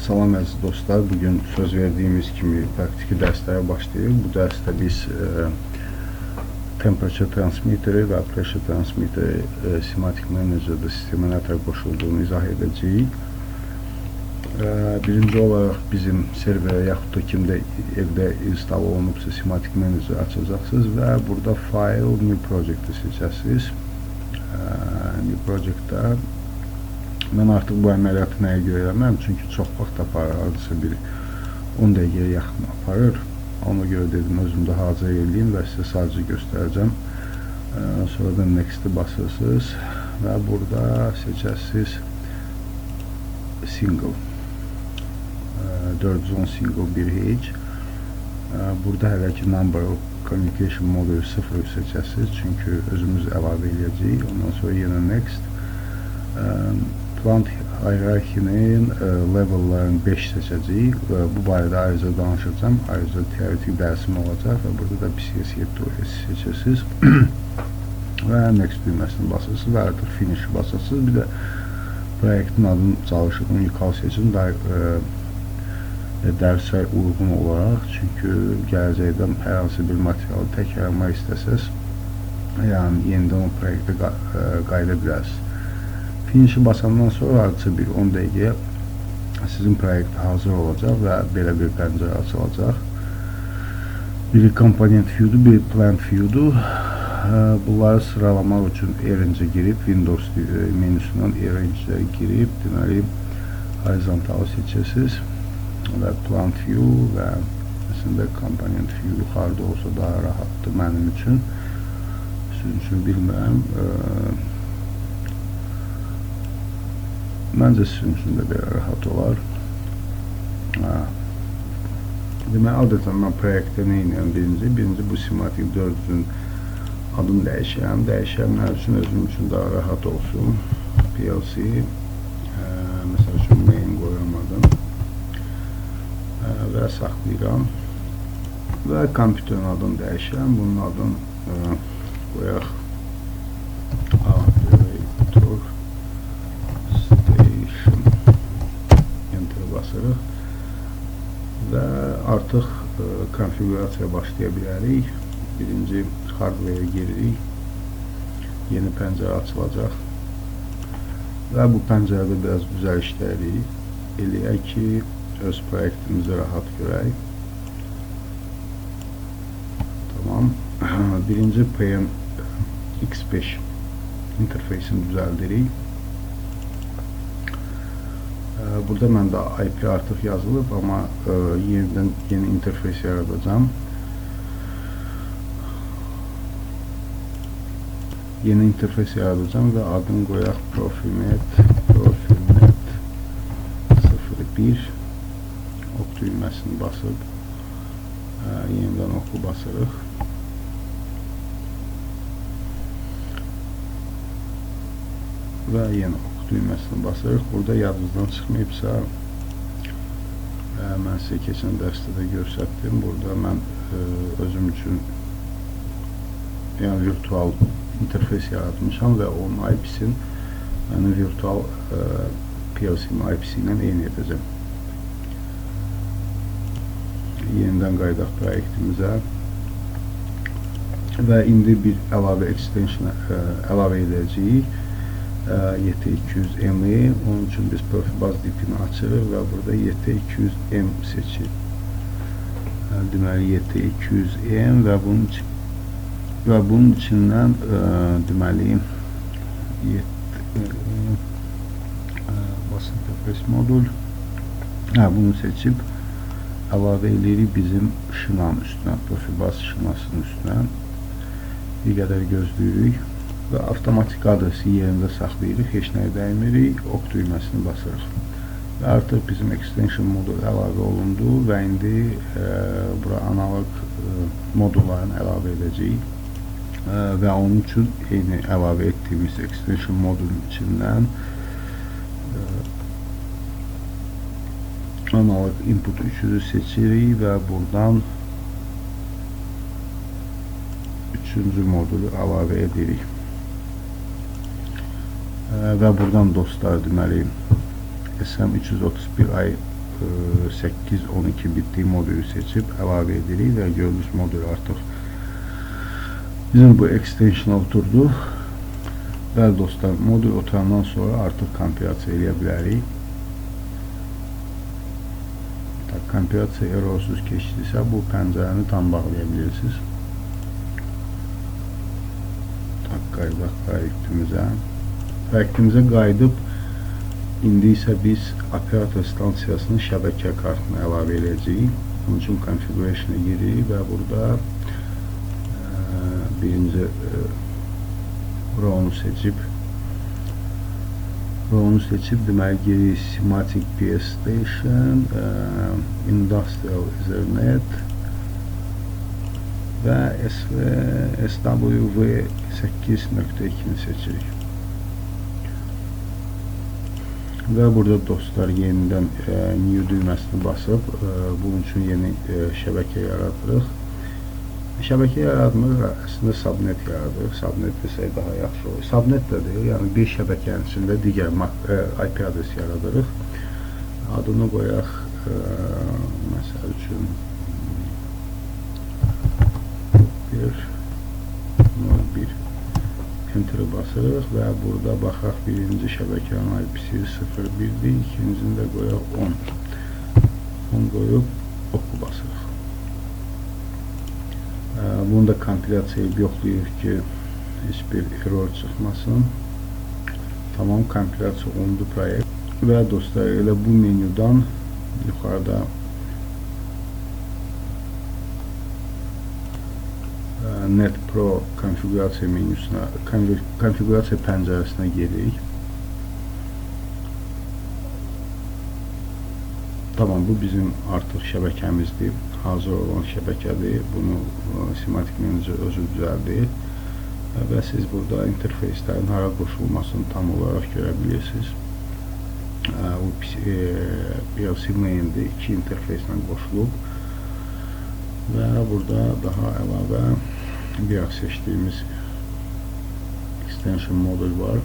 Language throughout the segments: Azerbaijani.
Salam əziz dostlar, bugün söz verdiyimiz kimi praktiki dərslərə başlayırıq. Bu dərsdə biz temperature transmitteri və pressure transmitteri Simatic Manager'da sistemə nə tər qoşulduğunu izah edəcəyik. Birinci olaraq bizim serverə yaxud da kimdə evdə install olunubsa Simatic Manager açacaqsınız və burada File, New Project-i seçəsiniz. New Project-da mən artıq bu əməliyyatı nəyə görə eləməm, çünki çox vaxt aparır, hardasa bir 10 dəqiqəyə yaxın aparır. Ona görə dedim, özümdə hazır eləyim və sizə sadəcə göstərəcəm. Sonradan Next-i basırsınız və burada seçəsiniz Single. 410 Single 1H. Burada hələ ki Number of Communication Module 0 seçəsiniz, çünki özümüz əlavə eləyəcəyik. Ondan sonra yenə Next. Plant hierarchinin level'ların 5 seçəcəyik. Bu barədə ayrıca danışacağım. Ayrıca teoretik dərsim olacaq və burada da PCS7 seçəsiniz və Next düyməsini basırsınız və artıq Finish basırsınız. Bir də proyektin adını çalışıb unikal seçin dərsə uyğun olaraq, çünki gələcəkdə hər hansı bir materialı təkrarlamaq istəsəz, yəni yenidən o proyektə qayıda bilərsiniz. Finish'i basandan sonra artıq bir 10 dəqiqəyə sizin proyekt hazır olacaq və belə bir pəncərə açılacaq. Biri komponent view'dur, biri plant view'dur. Bunları sıralamaq üçün Arrange'ə girib, Windows menüsündən Arrange'ə girib, deməli, horizontalı seçəsiniz və plant view və əslində komponent view yuxarıda olsa daha rahatdır mənim üçün. Sizin üçün bilmirəm. Məncə sizin üçün də belə rahat olar. Demək, adətən mən proyektdə nə edirəm? Birinci bu Simatic 400-ün adını dəyişirəm. Dəyişənlər üçün özüm üçün daha rahat olsun. PLC məsəl üçün main qoyamadım və saxlayıram və kompüterin adını dəyişirəm. Bunun adını qoyaq Operator Station, Enter basırıq və artıq konfigurasiyaya başlaya bilərik. Birinci hardware-ə giririk, yeni pəncərə açılacaq və bu pəncərədə biraz düzəlişlər eləyək ki, öz proyektimizi rahat görək. Tamam. Birinci PM-X5 interfeysini düzəldirik. Burada məndə IP artıq yazılıb, amma yenidən yeni interfeys yaradacağım. Yeni interfeys yaradacağım və adını qoyaq Profinet 01 ok düyməsini basıb yenidən oku basırıq və yenə ok düyməsini basırıq. Burada yadınızdan çıxmayıbsa mən sizə keçən dərsdə də göstərdim. Burada mən özüm üçün yəni virtual interfeys yaratmışam və onun IP-sin mənim virtual PLC-nin IP-si ilə eyni edəcəm. Yenidən qaydaq proyektimizə və indi bir əlavə extension əlavə edəcəyik. YT200M-i, onun üçün biz Profibus dipini açırıq və burada YT200M seçir. Deməli, YT200M və bunun içindən deməli bas interface modul bunu seçib əlavə edirik bizim şınanın üstünə, Profibus şınasının üstünə. Bir qədər gözləyirik və avtomatik adresi yerində saxlayırıq, heç nəyə dəymirik, ok düyməsini basırıq. Və artıq bizim extension modul əlavə olundu və indi bura analog modullarını əlavə edəcəyik və onun üçün eyni əlavə etdiyimiz extension modulun içindən analog input 300'ü seçirik və buradan 3-cü modulu əlavə edirik. Və buradan dostlar deməli SM331i 8-12 bitli modülü seçip əlavə edirik və gördüyünüz modül artıq bizim bu extensiona oturdu. Bəli dostlar, modül oturandan sonra artıq kompilasiya eləyə bilərik. Kompilasiya erorsuz keçdisə, bu pəncərəni tam bağlaya bilirsiniz. Qaydaq proyektimizə qayıdıb, indi isə biz operator stansiyasının şəbəkə kartını əlavə edəcəyik. Bunun üçün configuration'a giririk və burada birinci row'unu seçib deməli giririk Simatic PS Station, Industrial Ethernet və SWV 8.2'ni seçirik. Və burada dostlar yenidən new düyməsini basıb bunun üçün yeni şəbəkə yaradırıq. Şəbəkə yaratmır, əslində subnet yaradırıq. Subnet desək daha yaxşı olur. Subnet də deyil, yəni bir şəbəkənin içində digər IP adres yaradırıq. Adını qoyaq, məsəl üçün 1.0.1 Enter'ı basırıq və burada baxaq birinci şəbəkənin IP-si 0.1-dir, ikincisini də qoyaq 10. 10 qoyub oku basırıq. Bunu da kompilasiya yoxlayırıq ki, heç bir error çıxmasın. Tamam, kompilasiya olundu proyekt. Və dostlar, elə bu menüdən yuxarıda Net Pro konfigurasiya menüsünə, konfigurasiya pəncərəsinə gedirik. Tamam, bu bizim artıq şəbəkəmizdir. Hazır olan şəbəkədir. Bunu Simatic Manager özü düzəldir. Və siz burada interfeyslərin hara qoşulmasını tam olaraq görə bilirsiniz. Bu PLC main'dir. 2 interfeyslə qoşulub. Və burada daha əlavə bir seçdiyimiz extension modül var.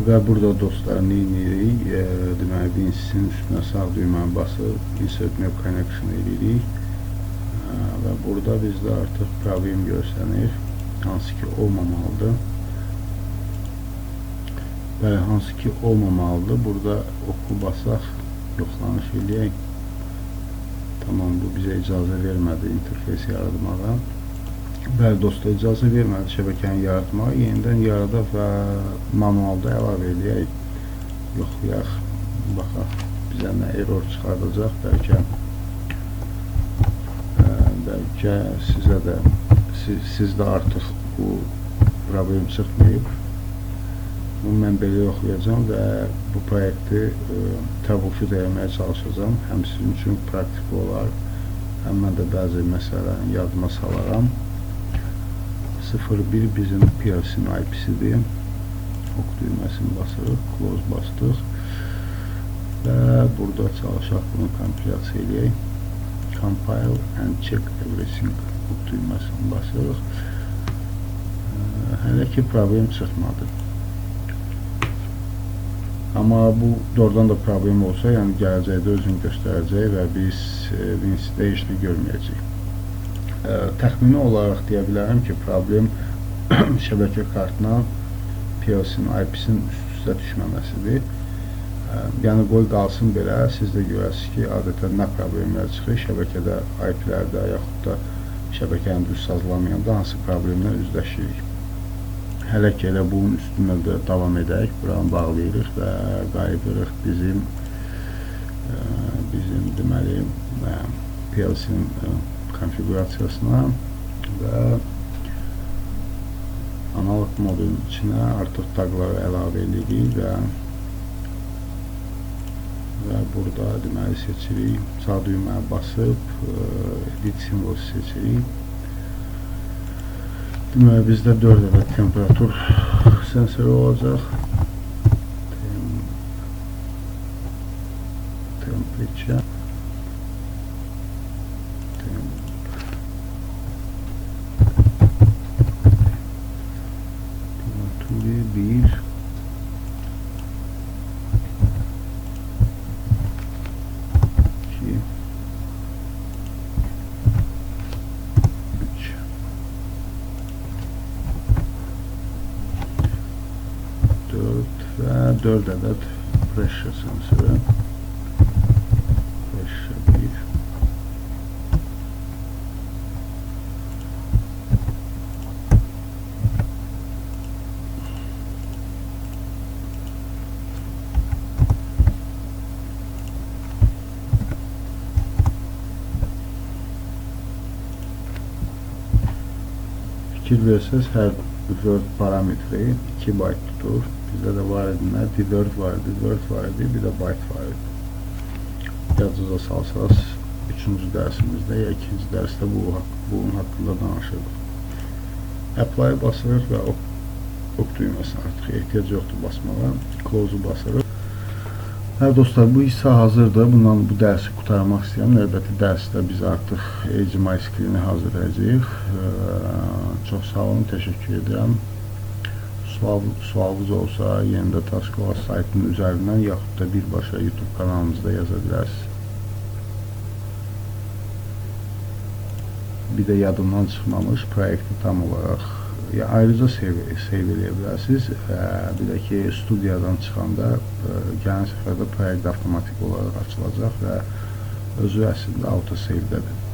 Və burada dostlar neyinirik? Deməli, birincisinin üstünə sağ düyməni basıb Insert New Connection edirik. Və burada bizdə artıq problem görsənir. Hansı ki olmamalıdır. Bəli, hansı ki olmamalıdır. Burada oku basaq, yoxlanış eləyək. Tamam, bu bizə icazə vermədi interfeysi yaratmağa. Bəli dostlar, icazə vermədi şəbəkəni yaratmağa. Yenidən yaradaq və manualda əlavə eləyək. Yoxlayaq, baxaq, bizə nə error çıxardacaq. Bəlkə sizə də, sizdə artıq bu problem çıxmayıb. Bunu mən belə yoxlayacağım və bu proyekti troubleshoot eləməyə çalışacağım. Həm sizin üçün praktik olar, həm mən də bəzi məsələlərini yadıma salaram. 01 bizim PLC-nin IP-sidir. Ok düyməsini basırıq, close bastıq və burada çalışaq bunu kompilasiya eləyək. Compile and check everything ok düyməsini basırıq. Hələ ki problem çıxmadı. Amma bu doğrudan da problem olsa, yəni gələcəkdə özünü göstərəcək və biz WinStation'ı görməyəcəyik. Təxmini olaraq deyə bilərəm ki, problem şəbəkə kartına PLC-nin IP-sinin üst-üstə düşməməsidir. Yəni qoy qalsın belə, siz də görəsiniz ki, adətən nə problemlər çıxır şəbəkədə, IP-lərdə yaxud da şəbəkənin düz sazlamayanda hansı problemlə üzləşirik. Hələ ki elə bunun üstündə də davam edək, buranı bağlayırıq və qayıdırıq bizim deməli PLC-nin konfigurasiyasına və analog modulun içinə artıq taqları əlavə edirik və burada deməli seçirik, sağ düyməyə basıb edit simvolu seçirik. Deməli bizdə 4 ədəd temperatur sensoru olacaq. Temperature. Temperaturi 1. 4 və 4 ədəd pressure sensoru. Pressure 1. Fikir versəz, hər word parametri 2 byte tutur. Bizdə də var edinlər, word var idi, bir də byte var idi. Yadınıza salsaz, 3-cü dərsimizdə ya 2-ci dərsdə bunun haqqında danışırdıq. Apply-ı basırıq və ok düyməsinə artıq ehtiyac yoxdur basmağa. Close-u basırıq. Hə dostlar, bu hissə hazırdır. Bundan bu dərsi qutarmaq istəyirəm. Növbəti dərsdə biz artıq HMySQL-ni hazırlayacağıq. Çox sağ olun, təşəkkür edirəm. Sualınız olsa, yenində Taskova saytının üzərindən yaxud da birbaşa YouTube kanalımızda yaza bilərsiniz. Bir də yadımdan çıxmamış proyekti tam olaraq ayrıca save eləyə bilərsiniz. Bir də ki, studiyadan çıxanda gələn səfərdə proyekt avtomatik olaraq açılacaq və özü əslində auto-save'dədir.